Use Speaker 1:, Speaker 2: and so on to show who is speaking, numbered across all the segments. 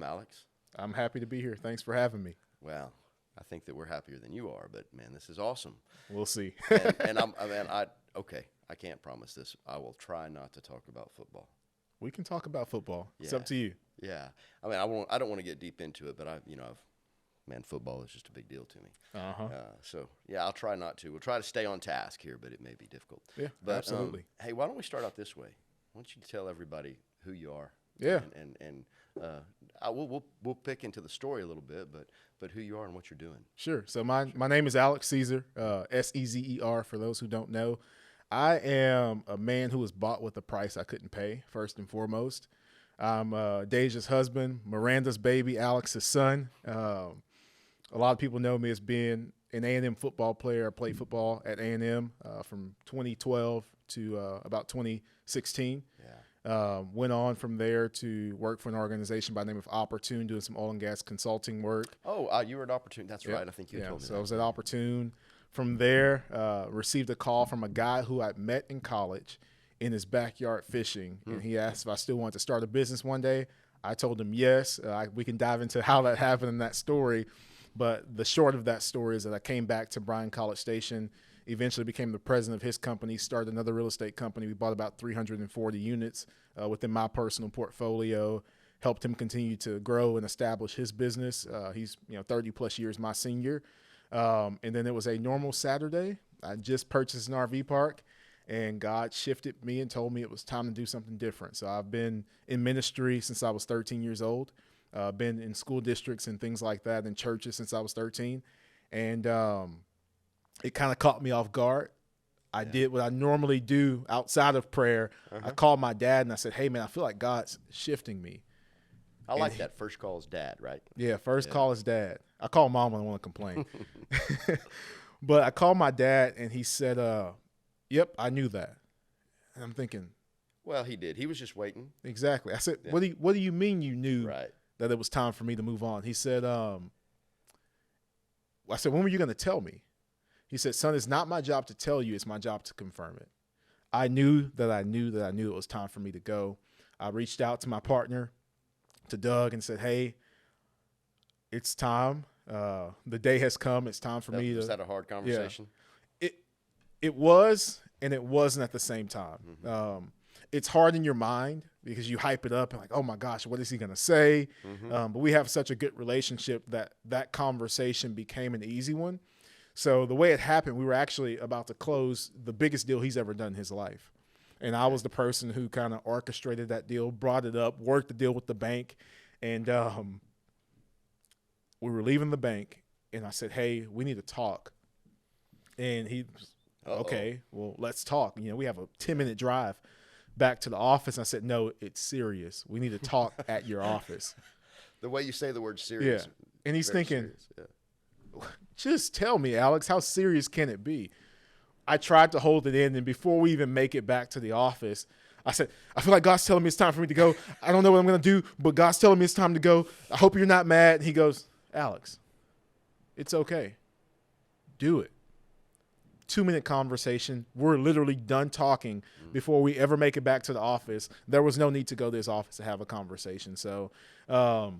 Speaker 1: Alex.
Speaker 2: I'm happy to be here. Thanks for having me.
Speaker 1: Well, I think that we're happier than you are, but man, this is awesome.
Speaker 2: We'll see.
Speaker 1: and I can't promise this. I will try not to talk about football.
Speaker 2: We can talk about football. It's
Speaker 1: Yeah.
Speaker 2: up to you.
Speaker 1: Yeah. I mean, I don't want to get deep into it, but football is just a big deal to me. So yeah, I'll try not to. We'll try to stay on task here, but it may be difficult.
Speaker 2: Yeah,
Speaker 1: but,
Speaker 2: absolutely.
Speaker 1: Hey, why don't we start out this way? Why don't you tell everybody who you are?
Speaker 2: Yeah.
Speaker 1: We'll pick into the story a little bit, but who you are and what you're doing.
Speaker 2: Sure. So my name is Alex Sezer, Sezer for those who don't know. I am a man who was bought with a price I couldn't pay, first and foremost. I'm Deja's husband, Miranda's baby, Alex's son. A lot of people know me as being an A&M football player. I played football at A&M from 2012 to about 2016.
Speaker 1: Yeah.
Speaker 2: Went on from there to work for an organization by the name of Opportune, doing some oil and gas consulting work.
Speaker 1: Oh, you were at Opportune. That's right. I think you told me
Speaker 2: So
Speaker 1: that.
Speaker 2: I was at Opportune. From there, received a call from a guy who I met in college in his backyard fishing, and he asked if I still wanted to start a business one day. I told him yes. We can dive into how that happened in that story, but the short of that story is that I came back to Bryan College Station, eventually became the president of his company, started another real estate company. We bought about 340 units within my personal portfolio, helped him continue to grow and establish his business. He's 30 plus years my senior. And then it was a normal Saturday. I just purchased an RV park, and God shifted me and told me it was time to do something different. So I've been in ministry since I was 13 years old. Been in school districts and things like that, in churches since I was 13. And it kind of caught me off guard. I did what I normally do outside of prayer. I called my dad and I said, hey, man, I feel like God's shifting me.
Speaker 1: I like that. First call is dad, right?
Speaker 2: Yeah, first call is dad. I call mom when I want to complain. But I called my dad, and he said, yep, I knew that. And I'm thinking.
Speaker 1: Well, he did. He was just waiting.
Speaker 2: Exactly. I said, what do you mean you knew that it was time for me to move on? He said, I said, when were you going to tell me? He said, son, it's not my job to tell you. It's my job to confirm it. I knew that I knew that I knew it was time for me to go. I reached out to my partner, to Doug, and said, hey, it's time. The day has come. It's time for me to.
Speaker 1: Was that a hard conversation?
Speaker 2: Yeah. It was, and it wasn't at the same time.
Speaker 1: Mm-hmm.
Speaker 2: It's hard in your mind because you hype it up and like, oh my gosh, what is he going to say?
Speaker 1: Mm-hmm.
Speaker 2: But we have such a good relationship that conversation became an easy one. So the way it happened, we were actually about to close the biggest deal he's ever done in his life. And I was the person who kind of orchestrated that deal, brought it up, worked the deal with the bank. And we were leaving the bank, and I said, hey, we need to talk. And he was, okay, well, let's talk. We have a 10-minute drive back to the office. I said, no, it's serious. We need to talk at your office.
Speaker 1: The way you say the word serious.
Speaker 2: Yeah. And he's thinking,
Speaker 1: yeah.
Speaker 2: Just tell me, Alex, how serious can it be? I tried to hold it in, and before we even make it back to the office, I said, I feel like God's telling me it's time for me to go. I don't know what I'm going to do, but God's telling me it's time to go. I hope you're not mad. And he goes, Alex, it's okay. Do it. 2-minute conversation. We're literally done talking before we ever make it back to the office. There was no need to go to this office to have a conversation. So,
Speaker 1: Let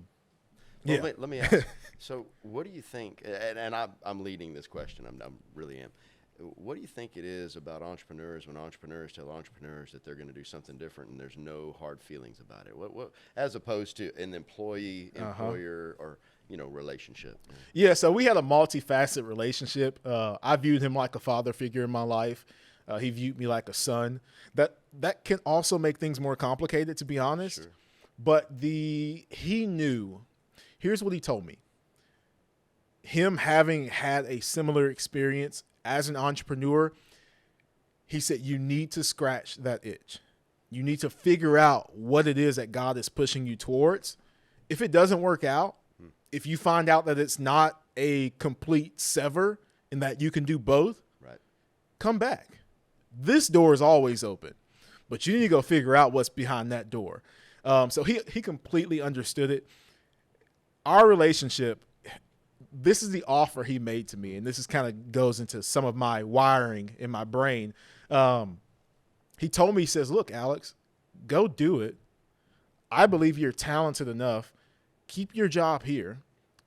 Speaker 1: me ask. So, what do you think? And I'm leading this question. I really am. What do you think it is about entrepreneurs when entrepreneurs tell entrepreneurs that they're going to do something different and there's no hard feelings about it? What as opposed to an employer or relationship?
Speaker 2: Yeah, so we had a multifaceted relationship. I viewed him like a father figure in my life. He viewed me like a son. That can also make things more complicated, to be honest.
Speaker 1: Sure.
Speaker 2: But he knew. Here's what he told me. Him having had a similar experience as an entrepreneur, he said, you need to scratch that itch. You need to figure out what it is that God is pushing you towards. If it doesn't work out, if you find out that it's not a complete sever and that you can do both, come back. This door is always open, but you need to go figure out what's behind that door. So he completely understood it. Our relationship, this is the offer he made to me, and this is kind of goes into some of my wiring in my brain. He told me, he says, look, Alex, go do it. I believe you're talented enough keep your job here,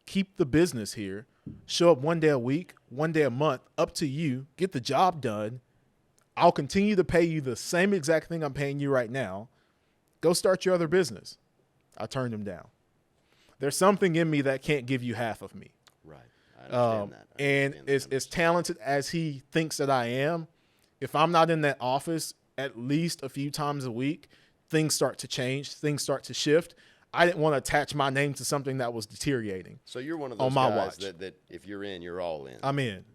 Speaker 2: keep the business here, show up one day a week, one day a month, up to you, get the job done. I'll continue to pay you the same exact thing I'm paying you right now. Go start your other business. I turned him down. There's something in me that can't give you half of me.
Speaker 1: Right. I understand that.
Speaker 2: And as talented as he thinks that I am, if I'm not in that office at least a few times a week, things start to change, things start to shift. I didn't want to attach my name to something that was deteriorating.
Speaker 1: So you're one of those guys that if you're in, you're all in.
Speaker 2: I'm in.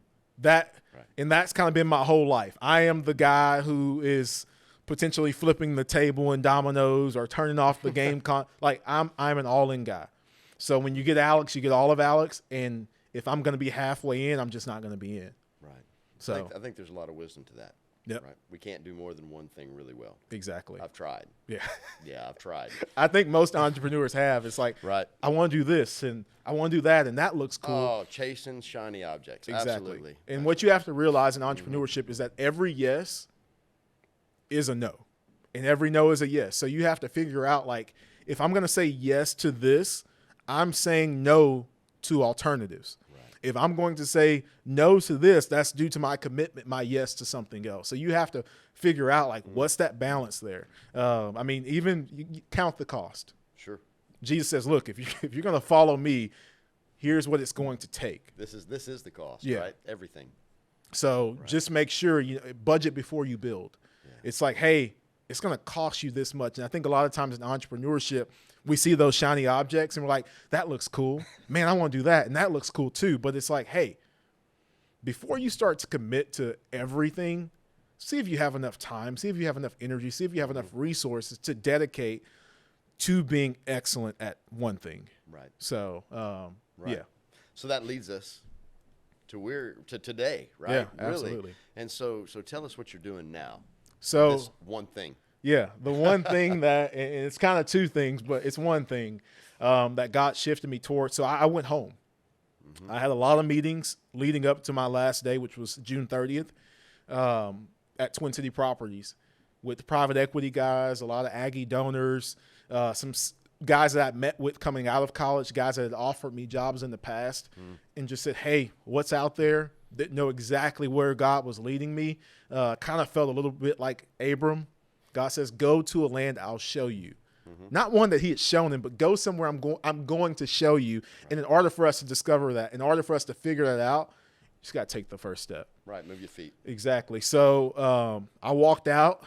Speaker 2: And that's kind of been my whole life. I am the guy who is potentially flipping the table in dominoes or turning off the game. I'm an all-in guy. So when you get Alex, you get all of Alex. And if I'm going to be halfway in, I'm just not going to be in.
Speaker 1: Right.
Speaker 2: So
Speaker 1: I think there's a lot of wisdom to that.
Speaker 2: Yep.
Speaker 1: Right. We can't do more than one thing really well.
Speaker 2: Exactly.
Speaker 1: I've tried.
Speaker 2: Yeah.
Speaker 1: Yeah, I've tried.
Speaker 2: I think most entrepreneurs have. It's like,
Speaker 1: right.
Speaker 2: I want to do this and I want to do that, and that looks cool.
Speaker 1: Oh, chasing shiny objects.
Speaker 2: Exactly.
Speaker 1: Absolutely.
Speaker 2: And what you have to realize in entrepreneurship is that every yes is a no, and every no is a yes. So you have to figure out, like, if I'm going to say yes to this, I'm saying no to alternatives. If I'm going to say no to this, that's due to my commitment, my yes to something else. So you have to figure out, like, what's that balance there? Even you count the cost.
Speaker 1: Sure.
Speaker 2: Jesus says, look, if you're going to follow me, here's what it's going to take.
Speaker 1: This is the cost, right? Everything.
Speaker 2: So just make sure you budget before you build. Yeah. It's like, hey, it's going to cost you this much. And I think a lot of times in entrepreneurship, we see those shiny objects and we're like, that looks cool. Man, I want to do that. And that looks cool too. But it's like, hey, before you start to commit to everything, see if you have enough time, see if you have enough energy, see if you have enough resources to dedicate to being excellent at one thing.
Speaker 1: Right.
Speaker 2: So, yeah.
Speaker 1: So that leads us to today, right?
Speaker 2: Yeah,
Speaker 1: really.
Speaker 2: Absolutely.
Speaker 1: And so tell us what you're doing now.
Speaker 2: So
Speaker 1: this one thing.
Speaker 2: Yeah, the one thing that, and it's kind of two things, but it's one thing that God shifted me towards. So I went home. Mm-hmm. I had a lot of meetings leading up to my last day, which was June 30th, at Twin City Properties with private equity guys, a lot of Aggie donors, some guys that I met with coming out of college, guys that had offered me jobs in the past, and just said, hey, what's out there? Didn't know exactly where God was leading me. Kind of felt a little bit like Abram. God says, go to a land I'll show you. Mm-hmm. Not one that he had shown him, but go somewhere I'm going to show you. Right. And in order for us to discover that, in order for us to figure that out, you just got to take the first step.
Speaker 1: Right, move your feet.
Speaker 2: Exactly. So I walked out,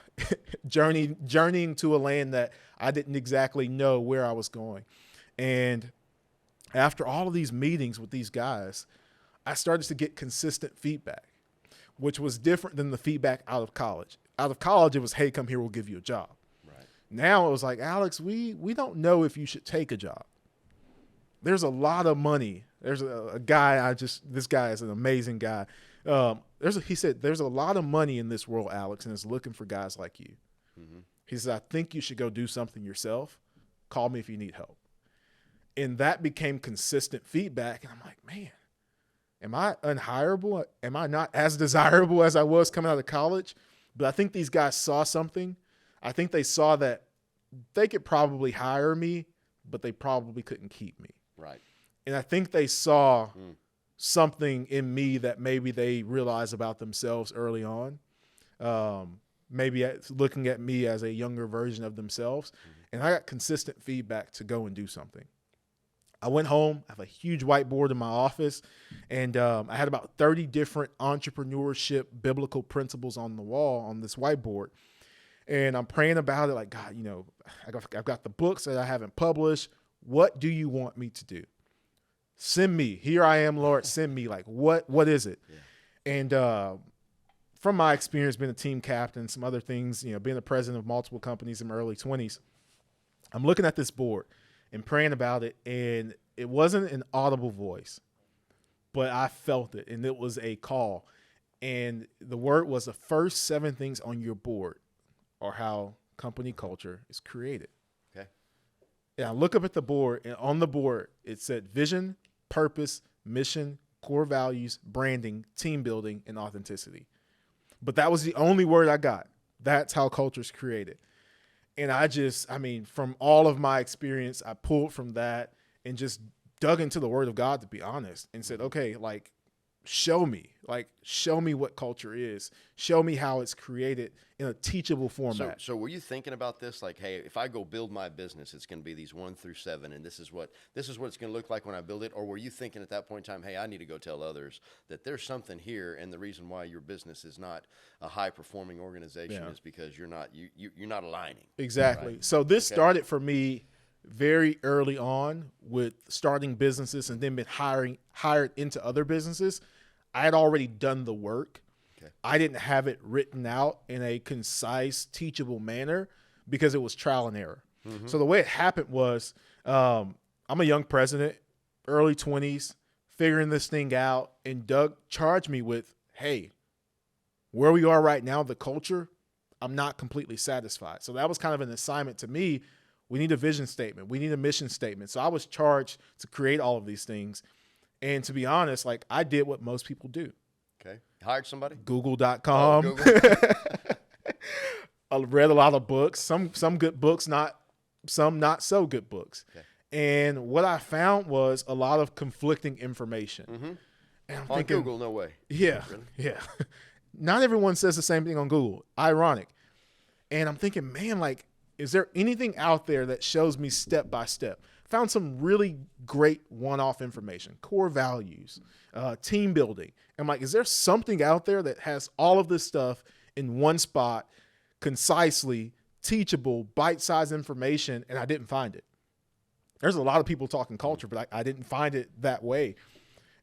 Speaker 2: journeying to a land that I didn't exactly know where I was going. And after all of these meetings with these guys, I started to get consistent feedback, which was different than the feedback out of college. Out of college, it was, hey, come here, we'll give you a job. Right. Now it was like, Alex, we don't know if you should take a job. There's a lot of money. There's a guy, this guy is an amazing guy. He said, there's a lot of money in this world, Alex, and it's looking for guys like you. Mm-hmm. He said, I think you should go do something yourself. Call me if you need help. And that became consistent feedback. And I'm like, man, am I unhireable? Am I not as desirable as I was coming out of college? But I think these guys saw something. I think they saw that they could probably hire me, but they probably couldn't keep me.
Speaker 1: Right.
Speaker 2: And I think they saw something in me that maybe they realized about themselves early on. Maybe looking at me as a younger version of themselves. And I got consistent feedback to go and do something. I went home, I have a huge whiteboard in my office, and I had about 30 different entrepreneurship biblical principles on the wall on this whiteboard. And I'm praying about it like, God, I've got the books that I haven't published. What do you want me to do? Send me. Here I am, Lord, send me. Like, what is it? Yeah. And from my experience being a team captain, some other things, being the president of multiple companies in my early 20s, I'm looking at this board and praying about it, and it wasn't an audible voice, but I felt it, and it was a call. And the word was the first 7 things on your board are how company culture is created. Okay. And I look up at the board, and on the board, it said vision, purpose, mission, core values, branding, team building, and authenticity. But that was the only word I got. That's how culture is created. And from all of my experience, I pulled from that and just dug into the Word of God, to be honest, and said, okay, like, show me what culture is. Show me how it's created in a teachable format.
Speaker 1: So were you thinking about this? Like, hey, if I go build my business, it's going to be these 1 through 7, and this is what it's going to look like when I build it? Or were you thinking at that point in time, hey, I need to go tell others that there's something here, and the reason why your business is not a high performing organization is because you're not aligning.
Speaker 2: Exactly.
Speaker 1: Right?
Speaker 2: So this started for me very early on with starting businesses, and then been hired into other businesses. I had already done the work. Okay. I didn't have it written out in a concise, teachable manner because it was trial and error. Mm-hmm. So the way it happened was, I'm a young president, early 20s, figuring this thing out, and Doug charged me with, hey, where we are right now, the culture, I'm not completely satisfied. So that was kind of an assignment to me. We need a vision statement. We need a mission statement. So I was charged to create all of these things. And to be honest, like, I did what most people do.
Speaker 1: Okay. Hired somebody?
Speaker 2: Google.com.
Speaker 1: Oh, Google.
Speaker 2: I read a lot of books, some good books, some not so good books. Okay. And what I found was a lot of conflicting information. Mm-hmm. And I'm thinking,
Speaker 1: Google, no way.
Speaker 2: Yeah. Really? Yeah. Not everyone says the same thing on Google. Ironic. And I'm thinking, man, like, is there anything out there that shows me step by step? Found some really great one-off information, core values, team building. I'm like, is there something out there that has all of this stuff in one spot, concisely, teachable, bite-sized information? And I didn't find it. There's a lot of people talking culture, but I didn't find it that way.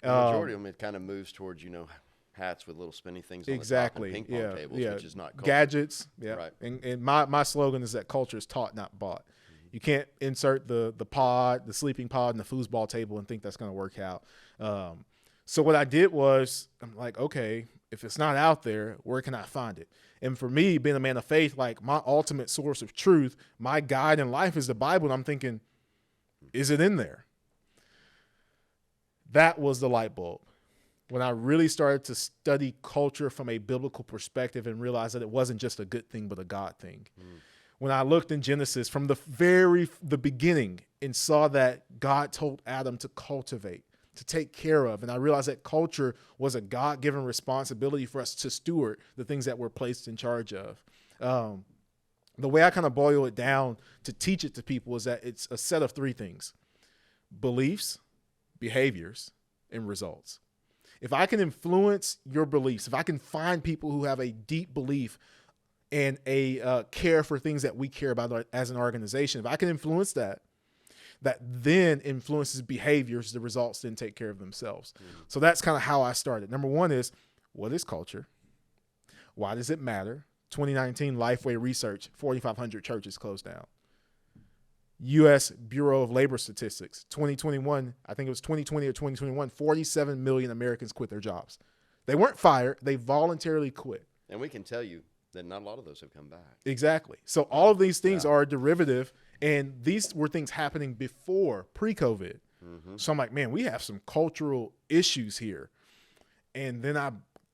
Speaker 1: The majority of them, it kind of moves towards, hats with little spinny things on the top and ping pong tables, which is not culture.
Speaker 2: Gadgets. Yeah.
Speaker 1: Right.
Speaker 2: And my slogan is that culture is taught, not bought. You can't insert the pod, the sleeping pod, and the foosball table and think that's going to work out. So what I did was, I'm like, okay, if it's not out there, where can I find it? And for me, being a man of faith, like, my ultimate source of truth, my guide in life is the Bible. And I'm thinking, is it in there? That was the light bulb. When I really started to study culture from a biblical perspective and realized that it wasn't just a good thing, but a God thing. When I looked in Genesis from the beginning and saw that God told Adam to cultivate, to take care of, and I realized that culture was a God-given responsibility for us to steward the things that we're placed in charge of. The way I kind of boil it down to teach it to people is that it's a set of 3 things: beliefs, behaviors, and results. If I can influence your beliefs, if I can find people who have a deep belief and a care for things that we care about as an organization, if I can influence that then influences behaviors, the results then take care of themselves. So that's kind of how I started. Number 1 is, what is culture? Why does it matter? 2019 Lifeway Research, 4,500 churches closed down. U.S. Bureau of Labor Statistics, 2021, I think it was 2020 or 2021, 47 million Americans quit their jobs. They weren't fired. They voluntarily quit.
Speaker 1: And we can tell you that not a lot of those have come back.
Speaker 2: Exactly. So all of these things are derivative, and these were things happening before, pre-COVID. Mm-hmm. So I'm like, man, we have some cultural issues here. And then I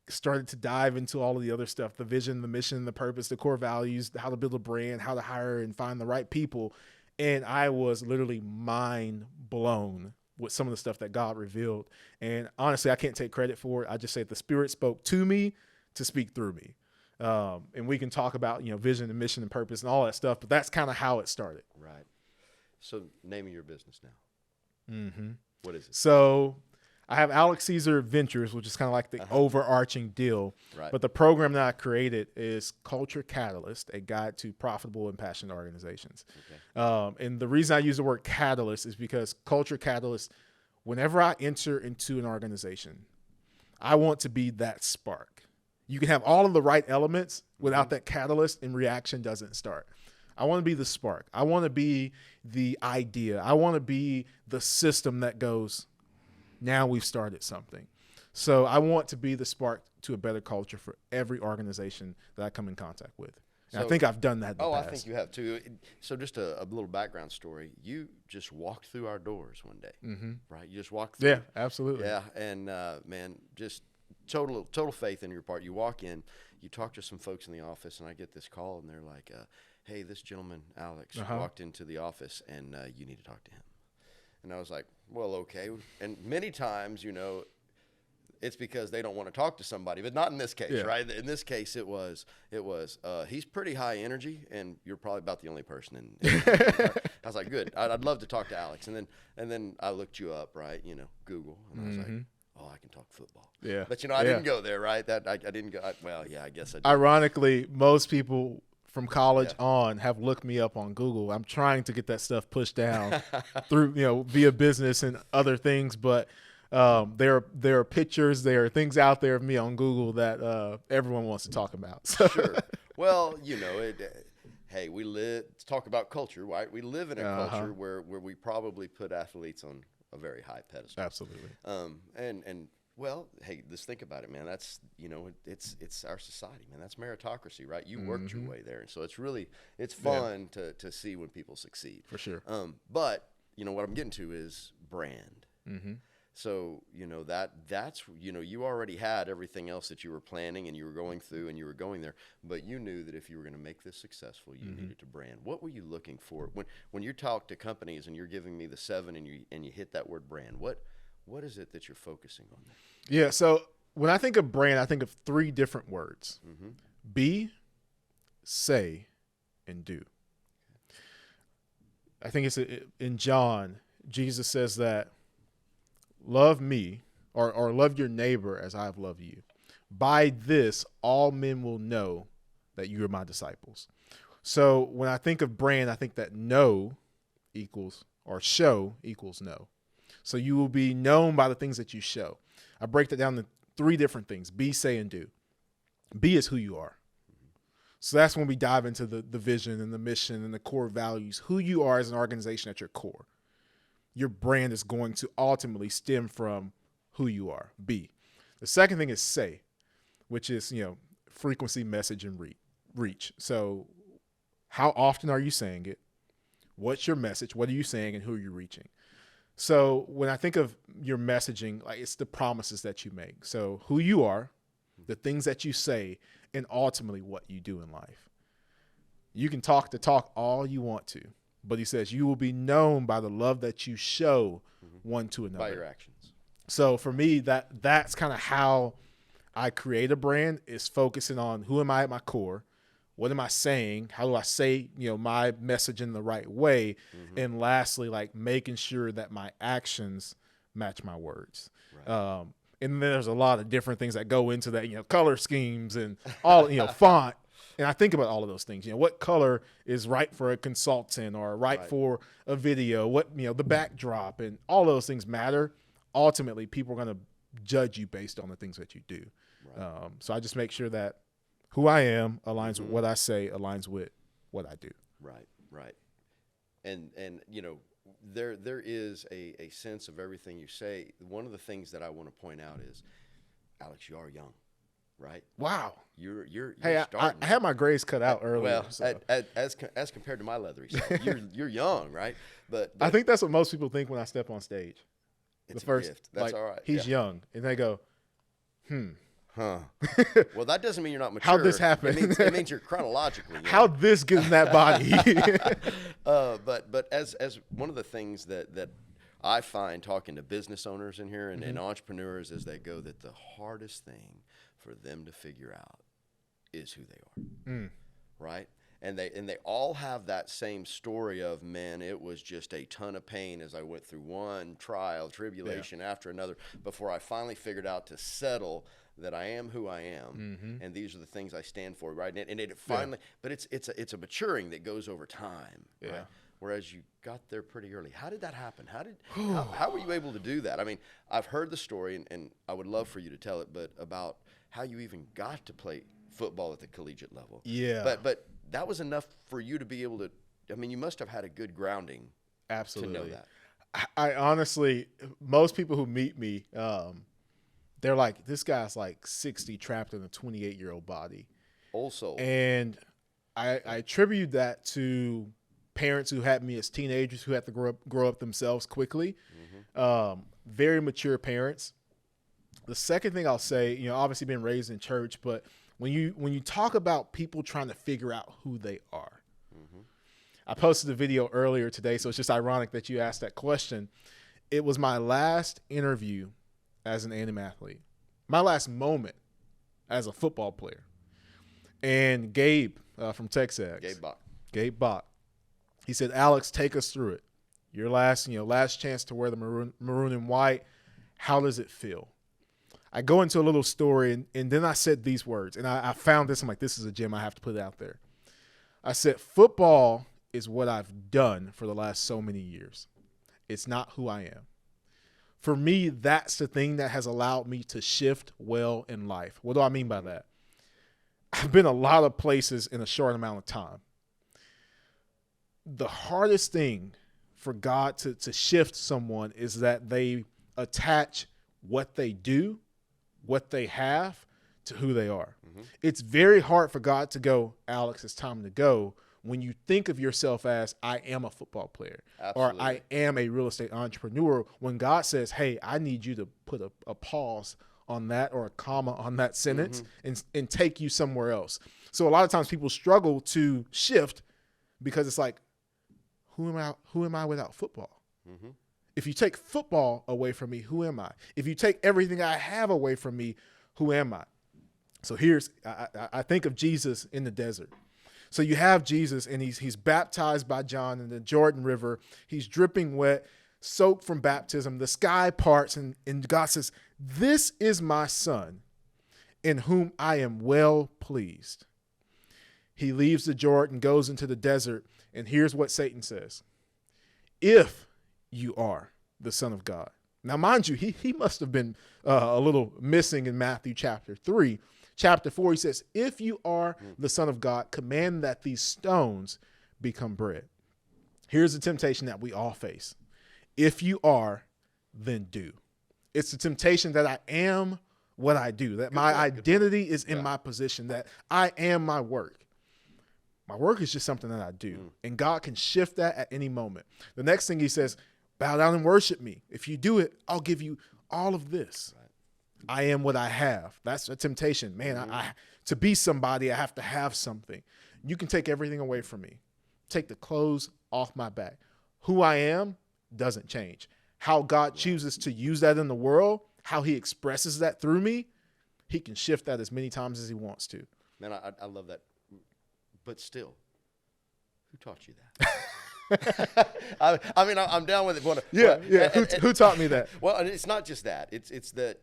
Speaker 2: started to dive into all of the other stuff, the vision, the mission, the purpose, the core values, how to build a brand, how to hire and find the right people. And I was literally mind blown with some of the stuff that God revealed. And honestly, I can't take credit for it. I just say the Spirit spoke to me to speak through me. And we can talk about, vision and mission and purpose and all that stuff, but that's kind of how it started.
Speaker 1: Right. So naming your business now.
Speaker 2: Mm-hmm.
Speaker 1: What is it?
Speaker 2: So I have Alex Sezer Ventures, which is kind of like the overarching deal.
Speaker 1: Right.
Speaker 2: But the program that I created is Culture Catalyst, a guide to profitable and passionate organizations. Okay. And the reason I use the word catalyst is because Culture Catalyst, whenever I enter into an organization, I want to be that spark. You can have all of the right elements without that catalyst, and reaction doesn't start. I want to be the spark. I want to be the idea. I want to be the system that goes, now we've started something. So I want to be the spark to a better culture for every organization that I come in contact with. And I think I've done that in the past.
Speaker 1: I think you have too. So just a little background story. You just walked through our doors one day, right? You just walked through.
Speaker 2: Yeah, absolutely.
Speaker 1: Yeah, and man, just total faith in your part. You walk in, you talk to some folks in the office, and I get this call, and they're like, hey, this gentleman, Alex, walked into the office, and you need to talk to him. And I was like, well, okay. And many times, you know, it's because they don't want to talk to somebody, but not in this case, right? In this case, it was he's pretty high energy, and you're probably about the only person in I was like, good. I'd love to talk to Alex. And then I looked you up, right? You know, Google, and I was like, oh, I can talk football.
Speaker 2: Yeah.
Speaker 1: But, you know, I didn't go there, right? I didn't go. Well, yeah, I guess I did.
Speaker 2: Ironically, most people from college on have looked me up on Google. I'm trying to get that stuff pushed down through, you know, via business and other things. But there are pictures, there are things out there of me on Google that everyone wants to talk about. So.
Speaker 1: Sure. Well, you know, hey, let's talk about culture, right? We live in a culture where we probably put athletes on a very high pedestal.
Speaker 2: Absolutely.
Speaker 1: Well, hey, let's think about it, man. That's, you know, it's our society, man. That's meritocracy, right? You worked your way there. And so it's fun to see when people succeed.
Speaker 2: For sure.
Speaker 1: But, you know, what I'm getting to is brand.
Speaker 2: Mm-hmm.
Speaker 1: So, you know, that's, you know, you already had everything else that you were planning and you were going through and you were going there, but you knew that if you were going to make this successful, you needed to brand. What were you looking for? When you talk to companies and you're giving me the 7 and you hit that word brand, what is it that you're focusing on there?
Speaker 2: Yeah, so when I think of brand, I think of 3 different words. Be, say, and do. I think it's in John, Jesus says that love me or love your neighbor as I have loved you. By this, all men will know that you are my disciples. So when I think of brand, I think that know equals or show equals know. So you will be known by the things that you show. I break that down to 3 different things: be, say, and do. Be is who you are. So that's when we dive into the vision and the mission and the core values, who you are as an organization at your core. Your brand is going to ultimately stem from who you are. Be. The second thing is say, which is, you know, frequency, message, and reach. So how often are you saying it? What's your message? What are you saying, and who are you reaching? So when I think of your messaging, like, it's the promises that you make. So who you are, the things that you say, and ultimately what you do in life. You can talk the talk all you want to, but he says you will be known by the love that you show one to another.
Speaker 1: By your actions.
Speaker 2: So for me, that's kind of how I create a brand, is focusing on who am I at my core, what am I saying, how do I say, you know, my message in the right way, and lastly, like, making sure that my actions match my words. Right. And then there's a lot of different things that go into that, you know, color schemes and all, you know, font. And I think about all of those things. You know, what color is right for a consultant or right for a video? What, you know, the backdrop, and all those things matter. Ultimately, people are going to judge you based on the things that you do. Right. So I just make sure that who I am aligns with what I say, aligns with what I do.
Speaker 1: Right. And you know, there is a sense of everything you say. One of the things that I want to point out is, Alex, you are young, right?
Speaker 2: Wow.
Speaker 1: You're
Speaker 2: hey,
Speaker 1: starting.
Speaker 2: I had my grades cut out earlier.
Speaker 1: Well,
Speaker 2: so.
Speaker 1: as compared to my leathery self, you're young, right? But
Speaker 2: I think that's what most people think when I step on stage.
Speaker 1: It's
Speaker 2: the first,
Speaker 1: a gift. That's
Speaker 2: like,
Speaker 1: all right.
Speaker 2: He's young, and they go,
Speaker 1: Huh. Well, that doesn't mean you're not mature.
Speaker 2: How'd this happen?
Speaker 1: It means you're chronologically young.
Speaker 2: How'd this get in that body?
Speaker 1: But as one of the things that I find talking to business owners in here and entrepreneurs as they go, that the hardest thing for them to figure out is who they are, right? And they all have that same story of, man, it was just a ton of pain as I went through one trial, tribulation after another before I finally figured out to settle that I am who I am, and these are the things I stand for, right? And it finally, but it's a maturing that goes over time, right? Whereas you got there pretty early. How did that happen? How were you able to do that? I mean, I've heard the story, and I would love for you to tell it, but about how you even got to play football at the collegiate level.
Speaker 2: Yeah.
Speaker 1: But that was enough for you to be able to. I mean, you must have had a good grounding.
Speaker 2: Absolutely.
Speaker 1: To know that.
Speaker 2: I honestly, most people who meet me, they're like, this guy's like 60 trapped in a 28-year-old body.
Speaker 1: Old soul.
Speaker 2: And I attribute that to parents who had me as teenagers who had to grow up themselves quickly. Very mature parents. The second thing I'll say, you know, obviously being raised in church, but when you talk about people trying to figure out who they are, I posted a video earlier today, so it's just ironic that you asked that question. It was my last interview as an A&M athlete, my last moment as a football player. And Gabe from Texas, Gabe Bach, he said, Alex, take us through it. Your last chance to wear the maroon and white. How does it feel? I go into a little story, and then I said these words, and I found this. I'm like, this is a gem. I have to put it out there. I said, football is what I've done for the last so many years. It's not who I am. For me, that's the thing that has allowed me to shift well in life. What do I mean by that? I've been a lot of places in a short amount of time. The hardest thing for God to shift someone is that they attach what they do, what they have, to who they are. Mm-hmm. It's very hard for God to go, Alex, it's time to go, when you think of yourself as, I am a football player. Absolutely. Or I am a real estate entrepreneur. When God says, hey, I need you to put a pause on that or a comma on that sentence and take you somewhere else. So a lot of times people struggle to shift because it's like, who am I without football? Mm-hmm. If you take football away from me, who am I? If you take everything I have away from me, who am I? So I think of Jesus in the desert. So you have Jesus, and he's baptized by John in the Jordan River. He's dripping wet, soaked from baptism. The sky parts, and God says, this is my son in whom I am well pleased. He leaves the Jordan, goes into the desert, and here's what Satan says. If you are the Son of God. Now, mind you, he must have been a little missing in Matthew chapter 3. Chapter 4, he says, if you are the Son of God, command that these stones become bread. Here's the temptation that we all face. If you are, then do. It's the temptation that I am what I do, that my identity is in my position, that I am my work. My work is just something that I do, and God can shift that at any moment. The next thing he says, bow down and worship me. If you do it, I'll give you all of this. Right. I am what I have. That's a temptation. Man, I to be somebody, I have to have something. You can take everything away from me. Take the clothes off my back. Who I am doesn't change. How God chooses to use that in the world, how he expresses that through me, he can shift that as many times as he wants to.
Speaker 1: Man, I love that. But still, who taught you that? I mean, I'm down with it.
Speaker 2: Yeah. Who taught me that?
Speaker 1: Well, it's not just that. It's that,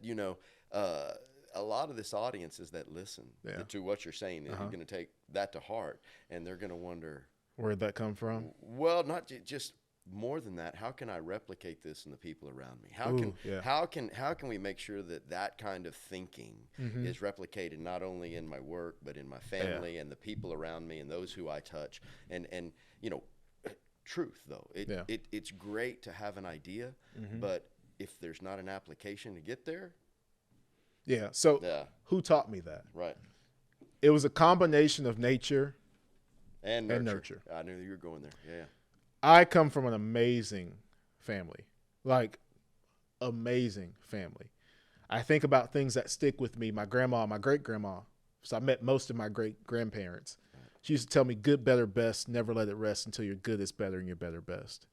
Speaker 1: a lot of this audience is that listen to what you're saying. They're going to take that to heart, and they're going to wonder.
Speaker 2: Where'd that come from?
Speaker 1: Well, not just more than that. How can I replicate this in the people around me? How can we make sure that kind of thinking is replicated not only in my work, but in my family and the people around me and those who I touch? And truth, though. It's great to have an idea, but if there's not an application to get there.
Speaker 2: Yeah. So who taught me that?
Speaker 1: Right.
Speaker 2: It was a combination of nature
Speaker 1: and nurture. I knew you were going there. Yeah.
Speaker 2: I come from an amazing family, like amazing family. I think about things that stick with me. My grandma, my great-grandma. So I met most of my great-grandparents. She used to tell me good, better, best. Never let it rest until your good is better and your better best.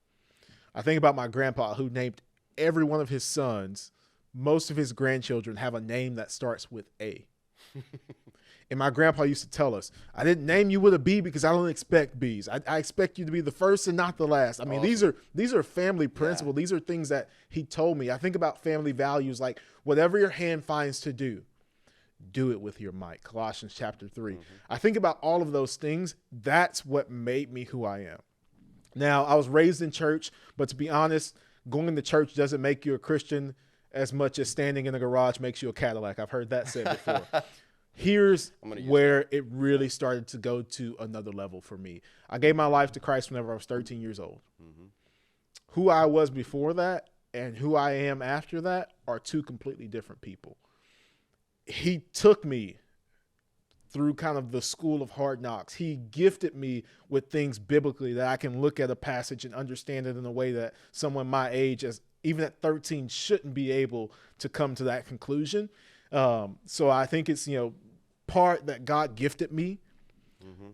Speaker 2: I think about my grandpa who named every one of his sons. Most of his grandchildren have a name that starts with A. And my grandpa used to tell us, I didn't name you with a B because I don't expect B's. I expect you to be the first and not the last. I mean, awesome. These are family principles. Yeah. These are things that he told me. I think about family values like whatever your hand finds to do it with your might. Colossians chapter 3. I think about all of those things. That's what made me who I am. Now, I was raised in church, but to be honest, going to church doesn't make you a Christian as much as standing in a garage makes you a Cadillac. I've heard that said before. Here's where it really started to go to another level for me. I gave my life to Christ whenever I was 13 years old. Who I was before that and who I am after that are two completely different people. He took me through kind of the school of hard knocks. He gifted me with things biblically that I can look at a passage and understand it in a way that someone my age, as even at 13, shouldn't be able to come to that conclusion. So I think it's, part that God gifted me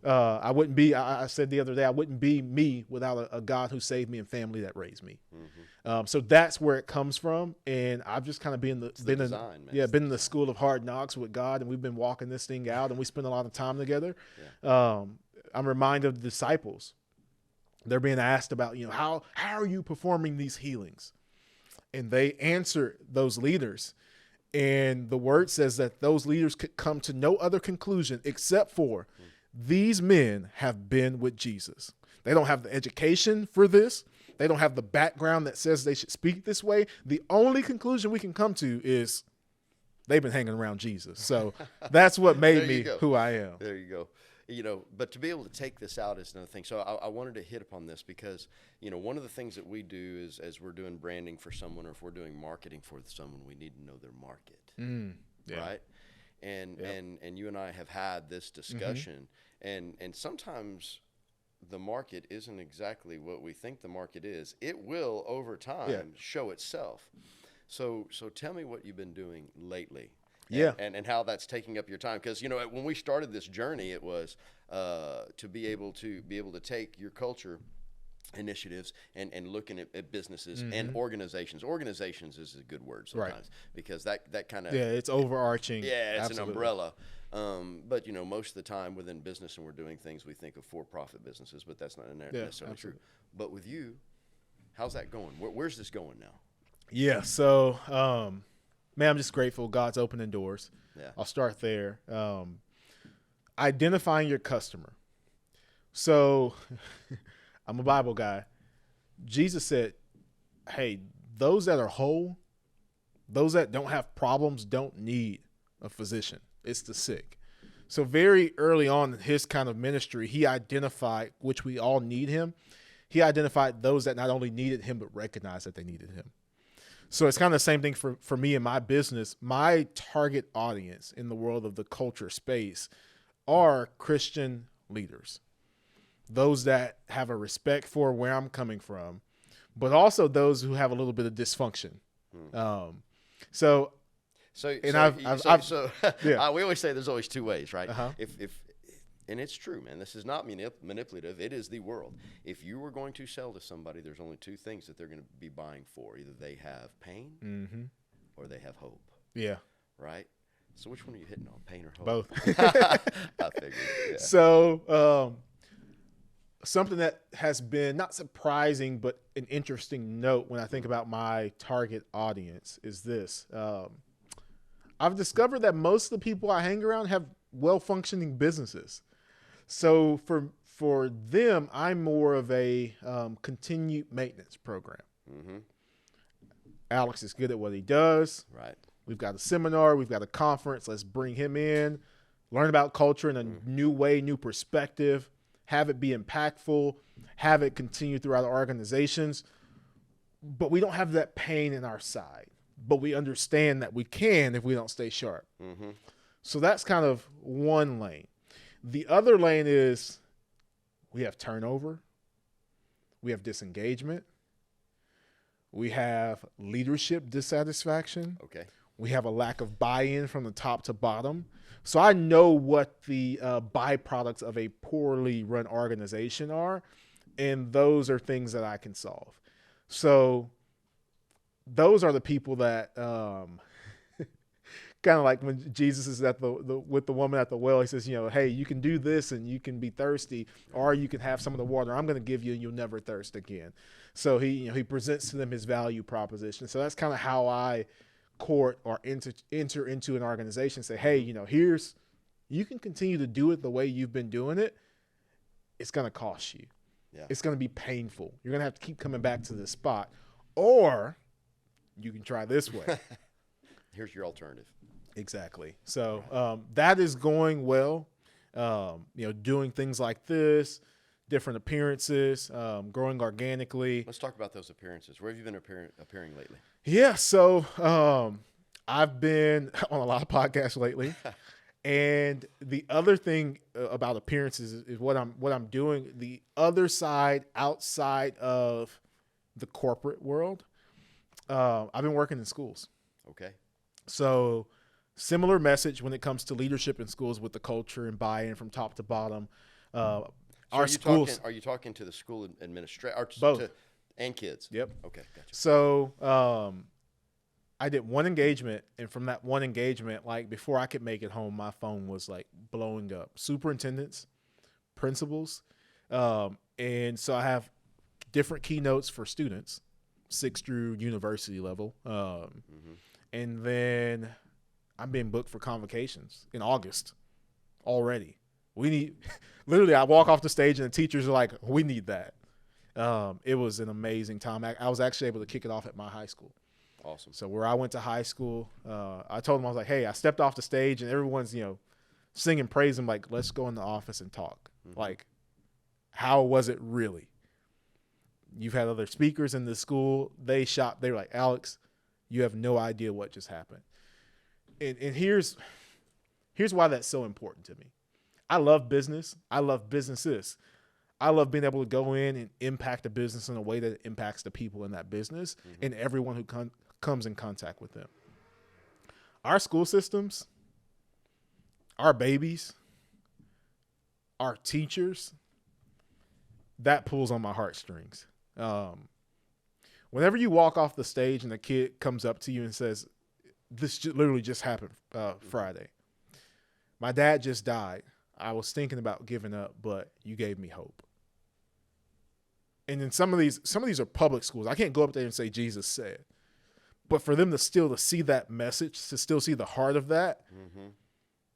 Speaker 2: I wouldn't be, I said the other day, I wouldn't be me without a God who saved me and family that raised me. So that's where it comes from. And I've just kind of been in the school of hard knocks with God, and we've been walking this thing out, and we spend a lot of time together. Yeah. I'm reminded of the disciples. They're being asked about, how are you performing these healings? And they answer those leaders. And the word says that those leaders could come to no other conclusion except for these men have been with Jesus. They don't have the education for this. They don't have the background that says they should speak this way. The only conclusion we can come to is they've been hanging around Jesus. So that's what made me who I am.
Speaker 1: There you go. But to be able to take this out is another thing. So I wanted to hit upon this because, one of the things that we do is as we're doing branding for someone, or if we're doing marketing for someone, we need to know their market, right? And you and I have had this discussion, and sometimes the market isn't exactly what we think the market is. It will over time show itself. So tell me what you've been doing lately. And how that's taking up your time, because when we started this journey, it was to be able to take your culture initiatives and looking at businesses and organizations. Organizations is a good word sometimes, because that kind of
Speaker 2: it's overarching.
Speaker 1: It's
Speaker 2: Absolutely.
Speaker 1: an umbrella. But most of the time within business, and we're doing things, we think of for-profit businesses, but that's not necessarily true. But with you, how's that going? Where's this going now?
Speaker 2: Yeah. So, man, I'm just grateful God's opening doors.
Speaker 1: Yeah.
Speaker 2: I'll start there. Identifying your customer. So I'm a Bible guy. Jesus said, hey, those that are whole, those that don't have problems don't need a physician. It's the sick. So very early on in his kind of ministry, he identified, which we all need him. He identified those that not only needed him, but recognized that they needed him. So it's kind of the same thing for me in my business. My target audience in the world of the culture space are Christian leaders, those that have a respect for where I'm coming from, but also those who have a little bit of dysfunction. We
Speaker 1: always say there's always two ways, right? And it's true, man. This is not manipulative. It is the world. If you were going to sell to somebody, there's only two things that they're going to be buying for. Either they have pain or they have hope.
Speaker 2: Yeah.
Speaker 1: Right? So which one are you hitting on, pain or hope?
Speaker 2: Both.
Speaker 1: I figured. Yeah.
Speaker 2: So something that has been not surprising, but an interesting note when I think about my target audience is this. I've discovered that most of the people I hang around have well-functioning businesses. So for them, I'm more of a continued maintenance program. Alex is good at what he does.
Speaker 1: Right.
Speaker 2: We've got a seminar. We've got a conference. Let's bring him in, learn about culture in a new way, new perspective, have it be impactful, have it continue throughout our organizations. But we don't have that pain in our side. But we understand that we can if we don't stay sharp. So that's kind of one lane. The other lane is we have turnover. We have disengagement. We have leadership dissatisfaction.
Speaker 1: Okay.
Speaker 2: We have a lack of buy-in from the top to bottom. So I know what the byproducts of a poorly run organization are, and those are things that I can solve. So those are the people that kind of like when Jesus is at with the woman at the well, he says, hey, you can do this and you can be thirsty, or you can have some of the water I'm going to give you and you'll never thirst again. So he presents to them his value proposition. So that's kind of how I court or enter into an organization, say, hey, you can continue to do it the way you've been doing it. It's going to cost you. Yeah. It's going to be painful. You're going to have to keep coming back to this spot, or you can try this way.
Speaker 1: Here's your alternative.
Speaker 2: Exactly. So that is going well. Doing things like this, different appearances, growing organically.
Speaker 1: Let's talk about those appearances. Where have you been appearing lately?
Speaker 2: Yeah. So I've been on a lot of podcasts lately. And the other thing about appearances is what I'm doing. The other side, outside of the corporate world, I've been working in schools.
Speaker 1: Okay.
Speaker 2: So Similar message when it comes to leadership in schools with the culture and buy-in from top to bottom.
Speaker 1: So
Speaker 2: Our schools.
Speaker 1: Are you talking to the school administrator
Speaker 2: Both.
Speaker 1: And kids?
Speaker 2: Yep.
Speaker 1: Okay, gotcha.
Speaker 2: So I did one engagement, and from that one engagement, like before I could make it home, my phone was like blowing up. Superintendents, principals, and so I have different keynotes for students, 6th through university level, and then I'm being booked for convocations in August already. We need, literally, I walk off the stage and the teachers are like, we need that. It was an amazing time. I was actually able to kick it off at my high school.
Speaker 1: Awesome.
Speaker 2: So where I went to high school, I told them, I was like, hey, I stepped off the stage and everyone's, singing praise. I'm like, let's go in the office and talk. Like, how was it really? You've had other speakers in the school. They were like, Alex, you have no idea what just happened. And here's why that's so important to me. I love business. I love businesses. I love being able to go in and impact a business in a way that it impacts the people in that business and everyone who comes in contact with them. Our school systems, our babies, our teachers, that pulls on my heartstrings. Whenever you walk off the stage and a kid comes up to you and says, this literally just happened Friday. My dad just died. I was thinking about giving up, but you gave me hope. And then some of these are public schools. I can't go up there and say Jesus said. But for them to see that message, to still see the heart of that,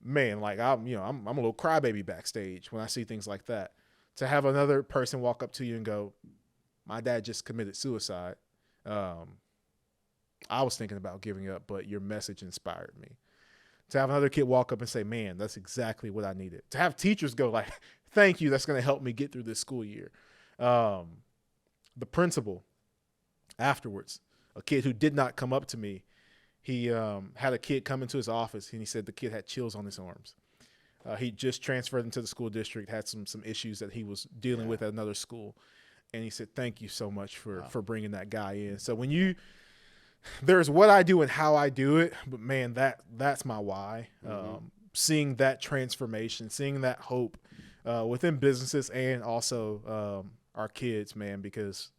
Speaker 2: man, like I'm a little crybaby backstage when I see things like that. To have another person walk up to you and go, my dad just committed suicide. I was thinking about giving up, but your message inspired me. To have another kid walk up and say, man, that's exactly what I needed. To have teachers go like, thank you, that's going to help me get through this school year. The principal afterwards, a kid who did not come up to me, he had a kid come into his office and he said the kid had chills on his arms. He just transferred into the school district, had some issues that he was dealing with at another school. And he said, thank you so much for bringing that guy in. So when there's what I do and how I do it, but man, that's my why. Seeing that transformation, seeing that hope within businesses and also our kids, man, because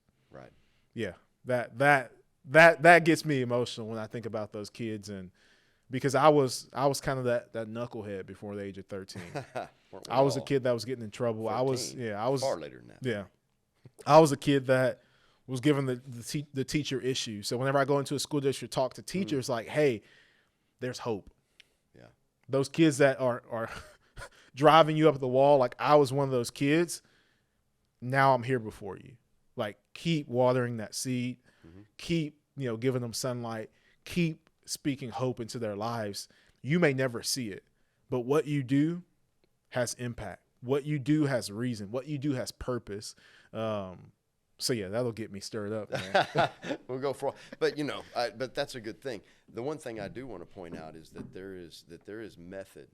Speaker 2: that gets me emotional when I think about those kids, and because I was kind of that knucklehead before the age of 13. I was a kid that was getting in trouble.
Speaker 1: 14. I was far later than that.
Speaker 2: Yeah. I was a kid that was given the teacher issue. So whenever I go into a school district, talk to teachers like, hey, there's hope.
Speaker 1: Yeah.
Speaker 2: Those kids that are driving you up the wall, like I was one of those kids. Now I'm here before you. Like, keep watering that seed. Keep, giving them sunlight. Keep speaking hope into their lives. You may never see it, but what you do has impact. What you do has reason. What you do has purpose. So yeah, that'll get me stirred up, man.
Speaker 1: We'll go for, but but that's a good thing. The one thing I do want to point out is that there is method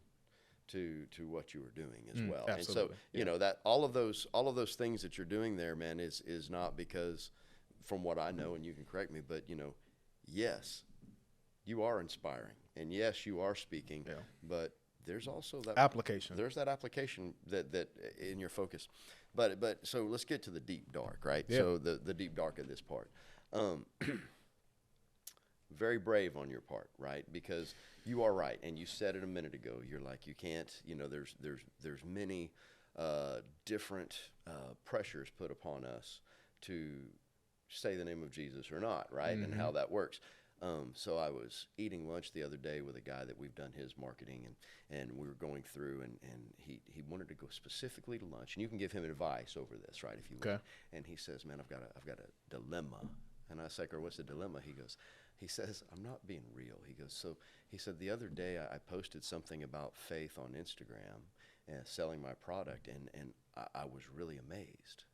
Speaker 1: to what you are doing as well.
Speaker 2: Absolutely.
Speaker 1: And so that all of those things that you're doing there, man, is not because, from what I know, and you can correct me, but yes, you are inspiring, and yes, you are speaking, but there's also that
Speaker 2: application.
Speaker 1: There's that application that in your focus. But so let's get to the deep dark, right?
Speaker 2: Yeah.
Speaker 1: So the deep dark of this part. Very brave on your part, right? Because you are right, and you said it a minute ago. You're like, you can't, there's many different pressures put upon us to say the name of Jesus or not, right? And how that works. So I was eating lunch the other day with a guy that we've done his marketing, and we were going through, and he wanted to go specifically to lunch, and you can give him advice over this, right, if you want. And he says, man, I've got a dilemma. And I say, what's the dilemma? He says, I'm not being real. He said, the other day I posted something about faith on Instagram and selling my product, and I was really amazed.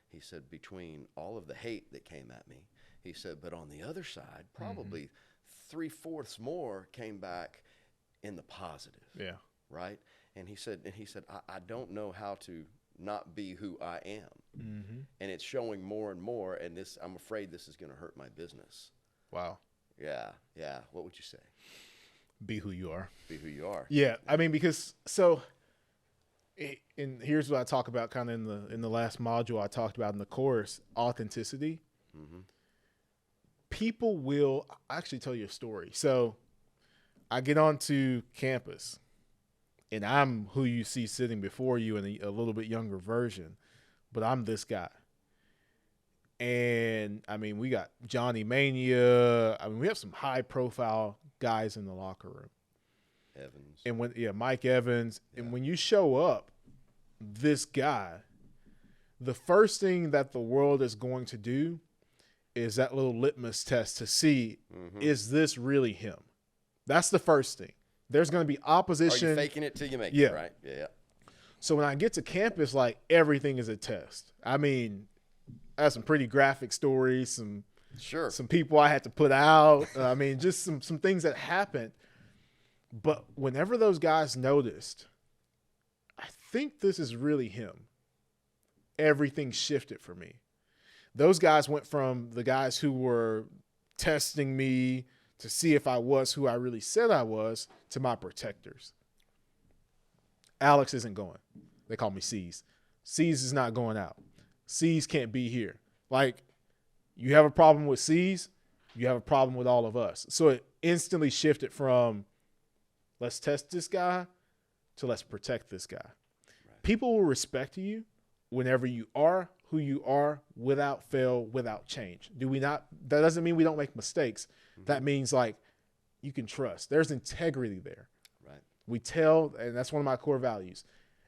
Speaker 1: He said, between all of the hate that came at me, he said, but on the other side, probably 3/4 more came back in the positive.
Speaker 2: Yeah.
Speaker 1: Right? And he said, I don't know how to not be who I am. And it's showing more and more, and I'm afraid this is going to hurt my business.
Speaker 2: Wow.
Speaker 1: Yeah. What would you say?
Speaker 2: Be who you are.
Speaker 1: Be who you are.
Speaker 2: Yeah, I mean, because and here's what I talk about kind of in the last module I talked about in the course, authenticity. Mm-hmm. People will actually tell you a story. So I get onto campus, and I'm who you see sitting before you in a little bit younger version, but I'm this guy. And, I mean, we got Johnny Mania. I mean, we have some high-profile guys in the locker room.
Speaker 1: Evans.
Speaker 2: And Mike Evans. Yeah. And when you show up, this guy, the first thing that the world is going to do is that little litmus test to see, is this really him? That's the first thing. There's going to be opposition.
Speaker 1: Are you faking it till you make it, right? Yeah.
Speaker 2: So when I get to campus, like, everything is a test. I mean, I have some pretty graphic stories, some people I had to put out. I mean, just some things that happened. But whenever those guys noticed, I think this is really him, everything shifted for me. Those guys went from the guys who were testing me to see if I was who I really said I was to my protectors. Alex isn't going. They call me C's. C's is not going out. C's can't be here. Like, you have a problem with C's, you have a problem with all of us. So it instantly shifted from let's test this guy to let's protect this guy. Right. People will respect you whenever you are who you are, without fail, without change. Do we not? That doesn't mean we don't make mistakes. Mm-hmm. That means, like, you can trust. There's integrity there.
Speaker 1: Right.
Speaker 2: We tell, and that's one of my core values.